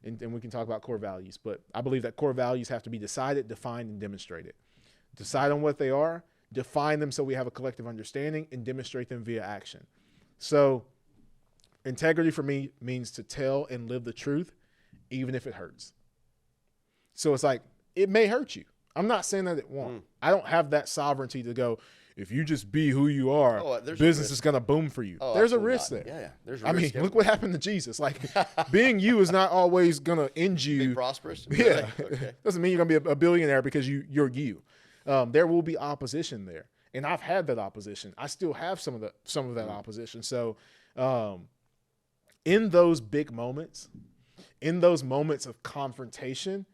Speaker 2: And we can talk about core values, but I believe that core values have to be decided, defined, and demonstrated. Decide on what they are, define them so we have a collective understanding, and demonstrate them via action. So integrity for me means to tell and live the truth, even if it hurts. So it's like, it may hurt you. I'm not saying that it won't. I don't have that sovereignty to go, if you just be who you are, business is going to boom for you. There's a risk there.
Speaker 1: Yeah. There's a risk.
Speaker 2: Look what happened to Jesus. Like, being you is not always going to end you.
Speaker 1: Be prosperous?
Speaker 2: Yeah. Okay. Doesn't mean you're going to be a billionaire because you're you. There will be opposition there. And I've had that opposition. I still have some of that opposition. So in those big moments, in those moments of confrontation,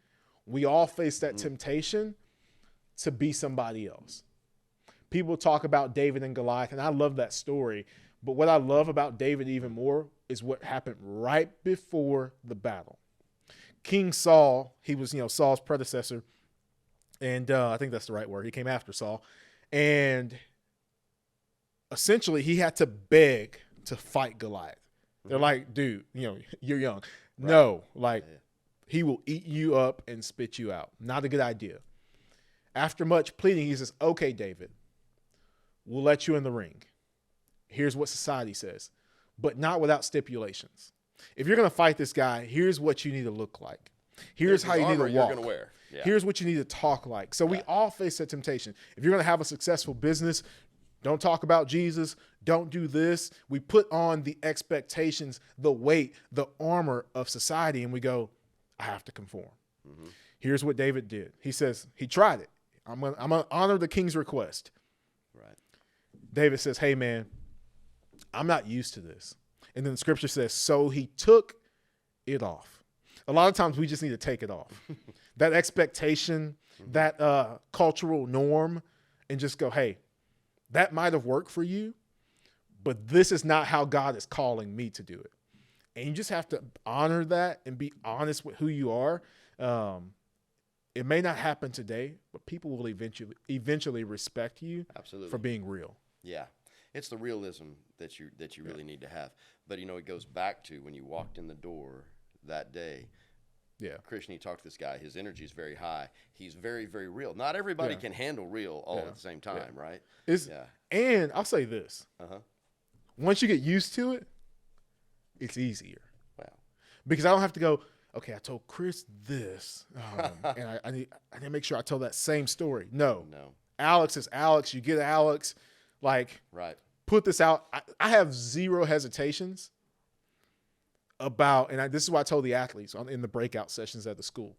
Speaker 2: we all face that temptation to be somebody else. People talk about David and Goliath, and I love that story. But what I love about David even more is what happened right before the battle. King Saul, he was, Saul's predecessor, and I think that's the right word. He came after Saul. And essentially, he had to beg to fight Goliath. They're like, dude, you're young. Right. No, he will eat you up and spit you out. Not a good idea. After much pleading, he says, okay, David, we'll let you in the ring. Here's what society says, but not without stipulations. If you're going to fight this guy, here's what you need to look like. Here's how you need to walk.
Speaker 1: You're going to wear. Yeah.
Speaker 2: Here's what you need to talk like. So we all face that temptation. If you're going to have a successful business, don't talk about Jesus. Don't do this. We put on the expectations, the weight, the armor of society, and we go, I have to conform. Mm-hmm. Here's what David did. He says, he tried it. I'm going to honor the king's request.
Speaker 1: Right.
Speaker 2: David says, hey, man, I'm not used to this. And then the scripture says, so he took it off. A lot of times we just need to take it off. That expectation, that cultural norm, and just go, hey, that might have worked for you, but this is not how God is calling me to do it. And you just have to honor that and be honest with who you are. It may not happen today, but people will eventually respect you for being real.
Speaker 1: Yeah. It's the realism that you really need to have. But, it goes back to when you walked in the door that day.
Speaker 2: Yeah.
Speaker 1: Christian, he talked to this guy. His energy is very high. He's very, very real. Not everybody can handle real all at the same time, right?
Speaker 2: And I'll say this. Once you get used to it, it's easier.
Speaker 1: Wow.
Speaker 2: Because I don't have to go, okay, I told Chris this, and I need to make sure I tell that same story. No. Alex is Alex. You get Alex. Put this out. I have zero hesitations about, and this is what I told the athletes in the breakout sessions at the school.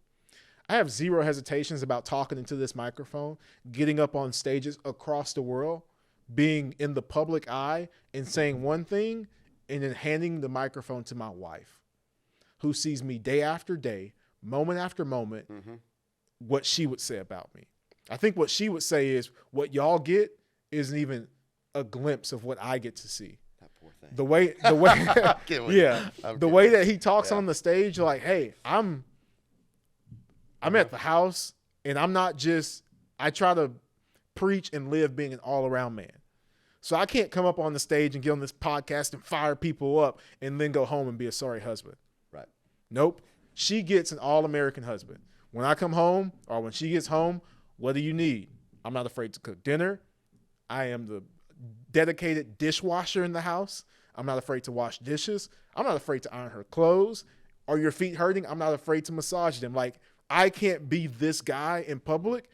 Speaker 2: I have zero hesitations about talking into this microphone, getting up on stages across the world, being in the public eye and saying one thing and then handing the microphone to my wife, who sees me day after day, moment after moment, what she would say about me. I think what she would say is what y'all get isn't even a glimpse of what I get to see.
Speaker 1: That poor thing.
Speaker 2: The way, the way that he talks on the stage, like, hey, I'm at the house, and I'm not just, I try to preach and live being an all around man. So I can't come up on the stage and get on this podcast and fire people up and then go home and be a sorry husband.
Speaker 1: Right.
Speaker 2: Nope. She gets an all-American husband. When I come home or when she gets home, what do you need? I'm not afraid to cook dinner. I am the dedicated dishwasher in the house. I'm not afraid to wash dishes. I'm not afraid to iron her clothes. Are your feet hurting? I'm not afraid to massage them. Like, I can't be this guy in public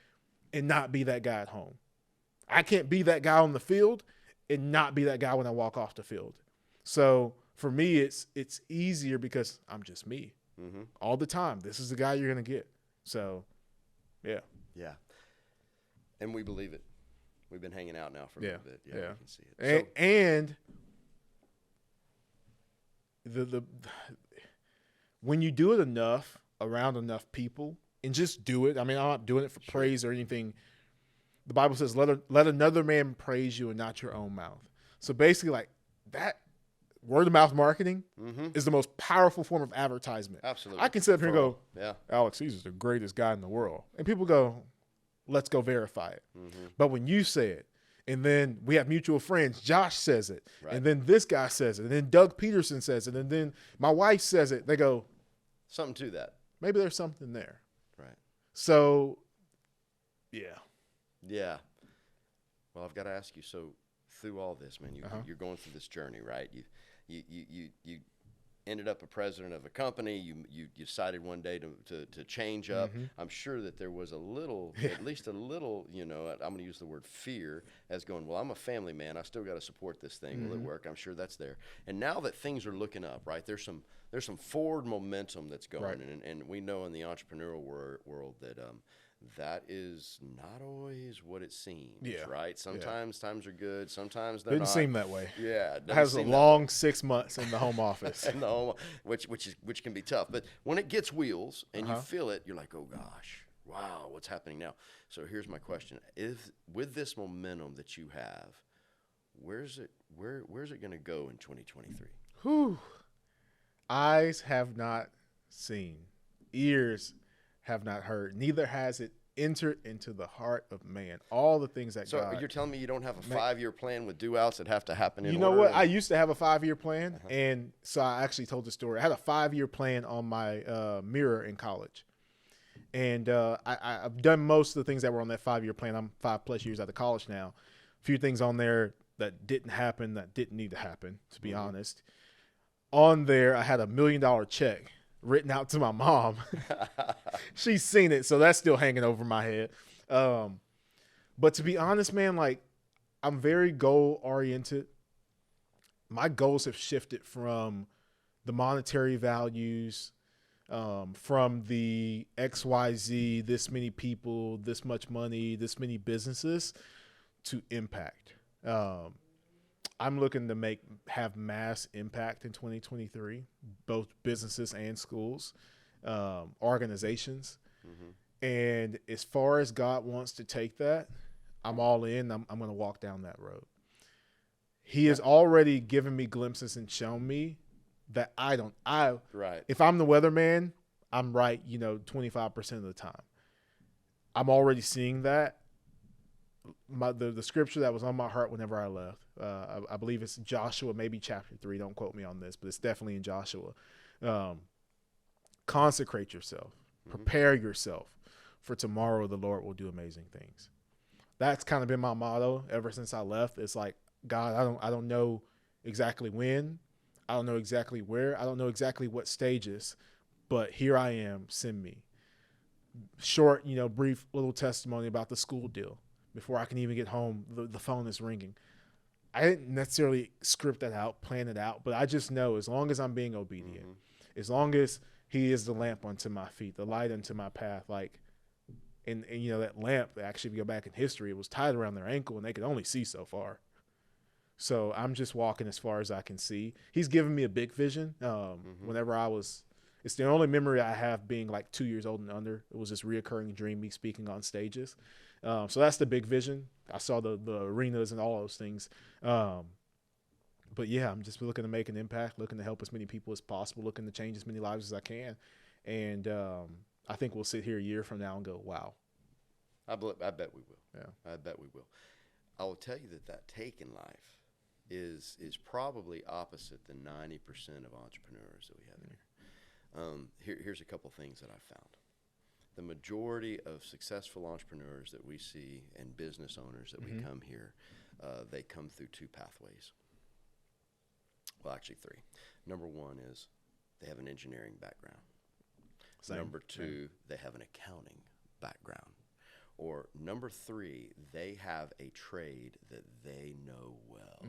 Speaker 2: and not be that guy at home. I can't be that guy on the field and not be that guy when I walk off the field. So for me, it's easier because I'm just me all the time. This is the guy you're going to get. So, yeah.
Speaker 1: Yeah. And we believe it. We've been hanging out now for a little bit. Yeah. We can see it.
Speaker 2: And the when you do it enough around enough people and just do it. I mean, I'm not doing it for praise or anything. The Bible says, let another man praise you and not your own mouth. So basically, like, that word of mouth marketing is the most powerful form of advertisement.
Speaker 1: Absolutely.
Speaker 2: I can sit up here and go, Alex Sezer is the greatest guy in the world. And people go, let's go verify it. But when you say it, and then we have mutual friends, Josh says it, and then this guy says it, and then Doug Peterson says it, and then my wife says it, they go,
Speaker 1: something to that.
Speaker 2: Maybe there's something there.
Speaker 1: Right.
Speaker 2: So, yeah.
Speaker 1: Yeah. Well, I've got to ask you, so through all this, man, you're going through this journey, right? You ended up a president of a company. You decided one day to change up. I'm sure that there was a little, at least a little, I'm going to use the word fear as going, well, I'm a family man. I still got to support this thing. Will it work? I'm sure that's there. And now that things are looking up, right, there's some forward momentum that's going. And we know in the entrepreneurial world that that is not always what it seems, right? Sometimes times are good, sometimes they're not.
Speaker 2: Didn't seem that way.
Speaker 1: Yeah,
Speaker 2: it has a long 6 months in the home office,
Speaker 1: which can be tough. But when it gets wheels and you feel it, you're like, oh gosh, wow, what's happening now? So here's my question: with this momentum that you have, where's it going to go in 2023?
Speaker 2: Whew. Eyes have not seen, ears have not heard, neither has it entered into the heart of man. All the things that God.
Speaker 1: So you're telling me you don't have a 5-year plan with do-outs that have to happen in order?
Speaker 2: You know what? I used to have a 5-year plan, and so I actually told the story. I had a 5-year plan on my mirror in college, and I've done most of the things that were on that 5-year plan. I'm 5+ years out of college now. A few things on there that didn't happen, that didn't need to happen, to be honest. On there, I had $1 million check written out to my mom. She's seen it, so that's still hanging over my head. But to be honest, man, like, I'm very goal oriented. My goals have shifted from the monetary values, from the XYZ, this many people, this much money, this many businesses, to impact. I'm looking to have mass impact in 2023, both businesses and schools, organizations. And as far as God wants to take that, I'm all in. I'm going to walk down that road. He has already given me glimpses and shown me that if I'm the weatherman, I'm right, 25% of the time. I'm already seeing that. The scripture that was on my heart whenever I left, I believe it's Joshua, maybe chapter 3. Don't quote me on this, but it's definitely in Joshua. Consecrate yourself, prepare yourself, for tomorrow the Lord will do amazing things. That's kind of been my motto ever since I left. It's like, God, I don't know exactly when, I don't know exactly where, I don't know exactly what stages, but here I am, send me. Short, brief little testimony about the school deal. Before I can even get home, the phone is ringing. I didn't necessarily script that out, plan it out, but I just know as long as I'm being obedient, as long as he is the lamp unto my feet, the light unto my path, like, and that lamp, actually, if you go back in history, it was tied around their ankle and they could only see so far. So I'm just walking as far as I can see. He's given me a big vision. Whenever it's the only memory I have being like 2 years old and under. It was this reoccurring dream, me speaking on stages. So that's the big vision. I saw the arenas and all those things. But yeah, I'm just looking to make an impact, looking to help as many people as possible, looking to change as many lives as I can. And I think we'll sit here a year from now and go, wow.
Speaker 1: I bet we will.
Speaker 2: Yeah.
Speaker 1: I bet we will. I will tell you that take in life is probably opposite the 90% of entrepreneurs that we have here. Here's a couple things that I found. The majority of successful entrepreneurs that we see and business owners that we come here, they come through two pathways. Well, actually three. Number one is they have an engineering background.
Speaker 2: Same.
Speaker 1: Number two, they have an accounting background. Or number three, they have a trade that they know well.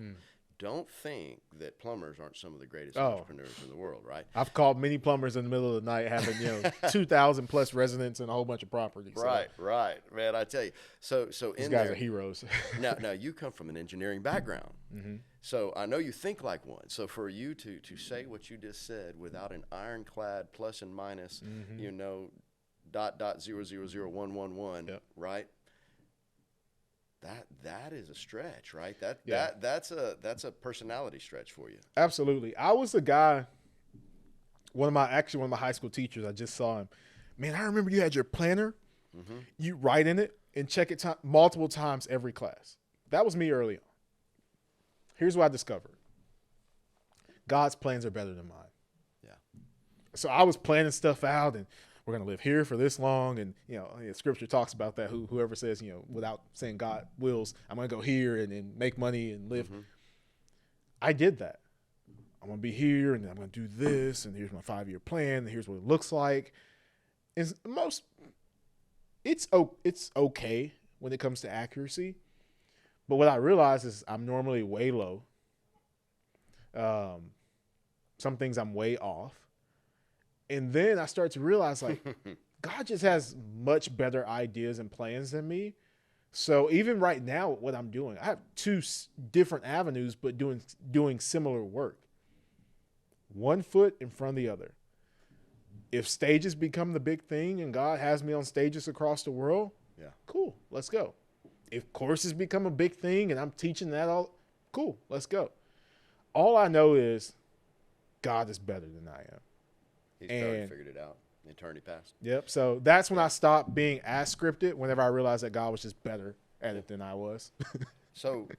Speaker 1: Don't think that plumbers aren't some of the greatest entrepreneurs in the world, right?
Speaker 2: I've called many plumbers in the middle of the night having 2,000 plus residents and a whole bunch of properties.
Speaker 1: Right, man. I tell you, so
Speaker 2: these
Speaker 1: in
Speaker 2: guys
Speaker 1: there,
Speaker 2: are heroes.
Speaker 1: now you come from an engineering background, so I know you think like one. So for you to say what you just said without an ironclad plus and minus, .0.000111, right? That is a stretch, right? That's a personality stretch for you.
Speaker 2: Absolutely. I was a guy. One of my high school teachers. I just saw him. Man, I remember you had your planner. You write in it and check it multiple times every class. That was me early on. Here's what I discovered. God's plans are better than mine.
Speaker 1: Yeah.
Speaker 2: So I was planning stuff out, and we're going to live here for this long. And, scripture talks about that. Whoever says, without saying God wills, I'm going to go here and make money and live. I did that. I'm going to be here and I'm going to do this. And here's my 5-year plan. And here's what it looks like. It's okay when it comes to accuracy. But what I realize is I'm normally way low. Some things I'm way off. And then I start to realize, like, God just has much better ideas and plans than me. So even right now, what I'm doing, I have 2 different avenues, but doing similar work. One foot in front of the other. If stages become the big thing and God has me on stages across the world, cool, let's go. If courses become a big thing and I'm teaching that all, cool, let's go. All I know is God is better than I am.
Speaker 1: He's already figured it out. The eternity past.
Speaker 2: Yep. So that's when I stopped being as scripted, whenever I realized that God was just better at it than I was.
Speaker 1: So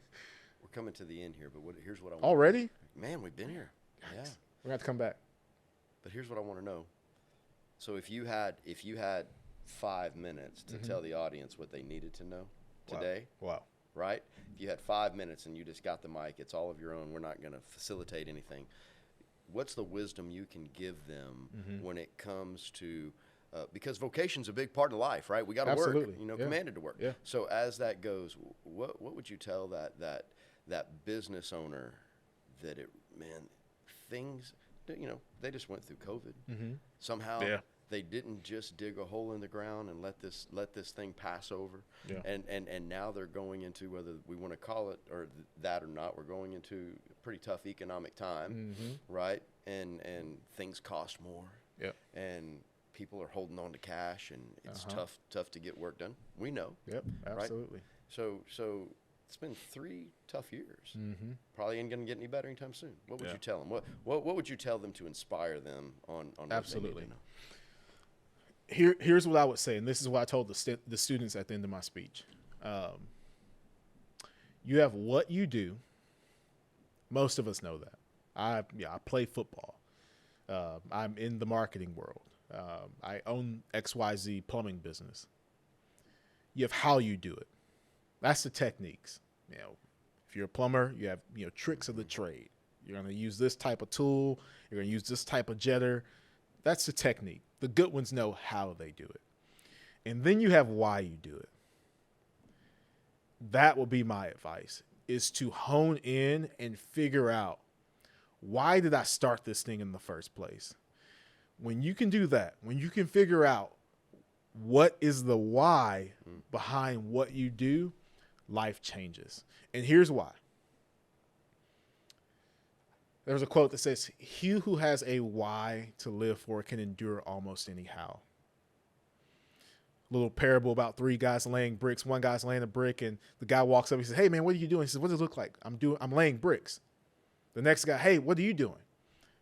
Speaker 1: we're coming to the end here, but here's what I want.
Speaker 2: Already?
Speaker 1: Man, we've been here. Yeah.
Speaker 2: We're going to have to come back.
Speaker 1: But here's what I want to know. So if you had 5 minutes to tell the audience what they needed to know today.
Speaker 2: Wow.
Speaker 1: Right? If you had 5 minutes and you just got the mic, it's all of your own. We're not going to facilitate anything. What's the wisdom you can give them when it comes to because vocation's a big part of life, right? We got to work, commanded to work. Yeah. So as that goes, what would you tell that business owner that things, they just went through COVID. Somehow they didn't just dig a hole in the ground and let this thing pass over. Yeah. And now they're going into, whether we want to call it or that or not, we're going into a pretty tough economic time, right? And things cost more. Yep. And people are holding on to cash, and it's tough to get work done. We know. Yep, absolutely. Right? So it's been 3 tough years. Probably ain't going to get any better anytime soon. What would you tell them? What would you tell them to inspire them on
Speaker 2: absolutely.
Speaker 1: What they need to know?
Speaker 2: Here's what I would say, and this is what I told the students at the end of my speech. You have what you do. Most of us know that. I play football. I'm in the marketing world. I own XYZ plumbing business. You have how you do it. That's the techniques. If you're a plumber, you have tricks of the trade. You're going to use this type of tool. You're going to use this type of jetter. That's the technique. The good ones know how they do it. And then you have why you do it. That will be my advice, is to hone in and figure out, why did I start this thing in the first place? When you can do that, when you can figure out what is the why behind what you do, life changes. And here's why. There's a quote that says, "He who has a why to live for can endure almost any how." Little parable about three guys laying bricks. One guy's laying a brick, and the guy walks up. He says, "Hey man, what are you doing?" He says, "What does it look like?" I'm laying bricks." The next guy, "Hey, what are you doing?"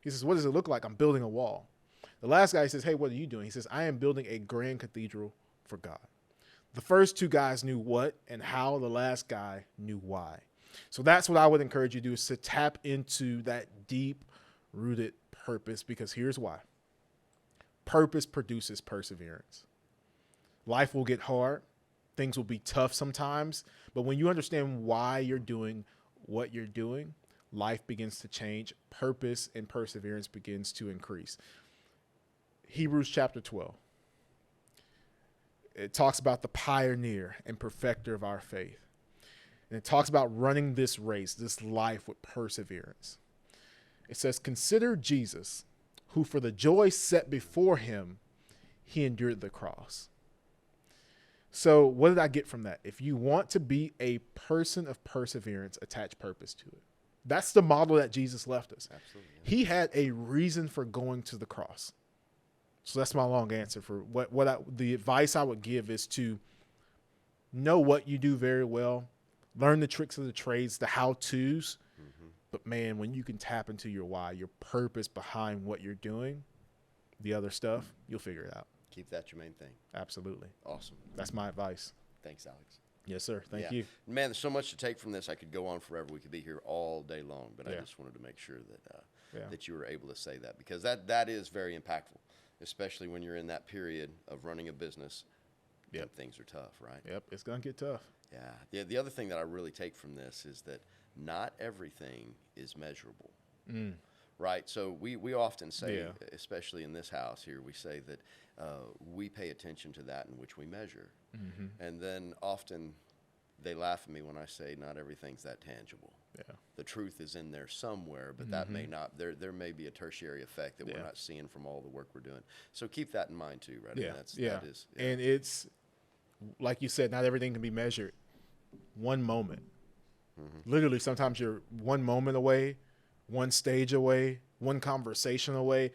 Speaker 2: He says, "What does it look like?" "I'm building a wall." The last guy says, "Hey, what are you doing?" He says, "I am building a grand cathedral for God." The first two guys knew what and how. The last guy knew why. So that's what I would encourage you to do, is to tap into that deep-rooted purpose, because here's why. Purpose produces perseverance. Life will get hard. Things will be tough sometimes. But when you understand why you're doing what you're doing, life begins to change. Purpose and perseverance begins to increase. Hebrews chapter 12. It talks about the pioneer and perfecter of our faith. And it talks about running this race, this life, with perseverance. It says, "Consider Jesus, who for the joy set before him, he endured the cross." So what did I get from that? If you want to be a person of perseverance, attach purpose to it. That's the model that Jesus left us.
Speaker 1: Absolutely. Yeah.
Speaker 2: He had a reason for going to the cross. So that's my long answer for the advice I would give is to know what you do very well, learn the tricks of the trades, the how-tos. Mm-hmm. But man, when you can tap into your why, your purpose behind what you're doing, the other stuff, you'll figure it out.
Speaker 1: Keep that your main thing.
Speaker 2: Absolutely.
Speaker 1: Awesome.
Speaker 2: That's my advice.
Speaker 1: Thanks, Alex.
Speaker 2: Yes, sir. Thank you.
Speaker 1: Man, there's so much to take from this. I could go on forever. We could be here all day long, but I just wanted to make sure that that you were able to say that, because that is very impactful, especially when you're in that period of running a business. Yep. Things are tough, right?
Speaker 2: Yep. It's going to get tough.
Speaker 1: Yeah. The other thing that I really take from this is that not everything is measurable. Right. So we often say, especially in this house here, we say that we pay attention to that in which we measure. Mm-hmm. And then often they laugh at me when I say not everything's that tangible. Yeah. The truth is in there somewhere, but that may not, there may be a tertiary effect that we're not seeing from all the work we're doing. So keep that in mind too, right?
Speaker 2: Yeah.
Speaker 1: That is,
Speaker 2: And it's, like you said, not everything can be measured. One moment. Mm-hmm. Literally, sometimes you're one moment away, one stage away, one conversation away.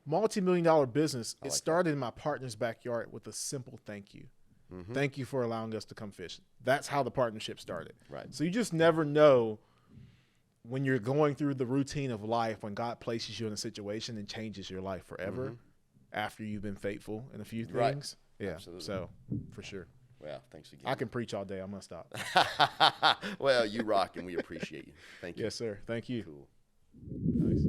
Speaker 2: Multi-million-dollar business. It started in my partner's backyard with a simple thank you. Mm-hmm. Thank you for allowing us to come fish. That's how the partnership started. Right. So you just never know when you're going through the routine of life, when God places you in a situation and changes your life forever after you've been faithful in a few things. Right. Yeah. Absolutely. So for sure.
Speaker 1: Well, thanks again.
Speaker 2: I can preach all day. I'm going to stop.
Speaker 1: Well, you rock, and we appreciate you. Thank you.
Speaker 2: Yes, sir. Thank you.
Speaker 1: Cool.
Speaker 2: Nice.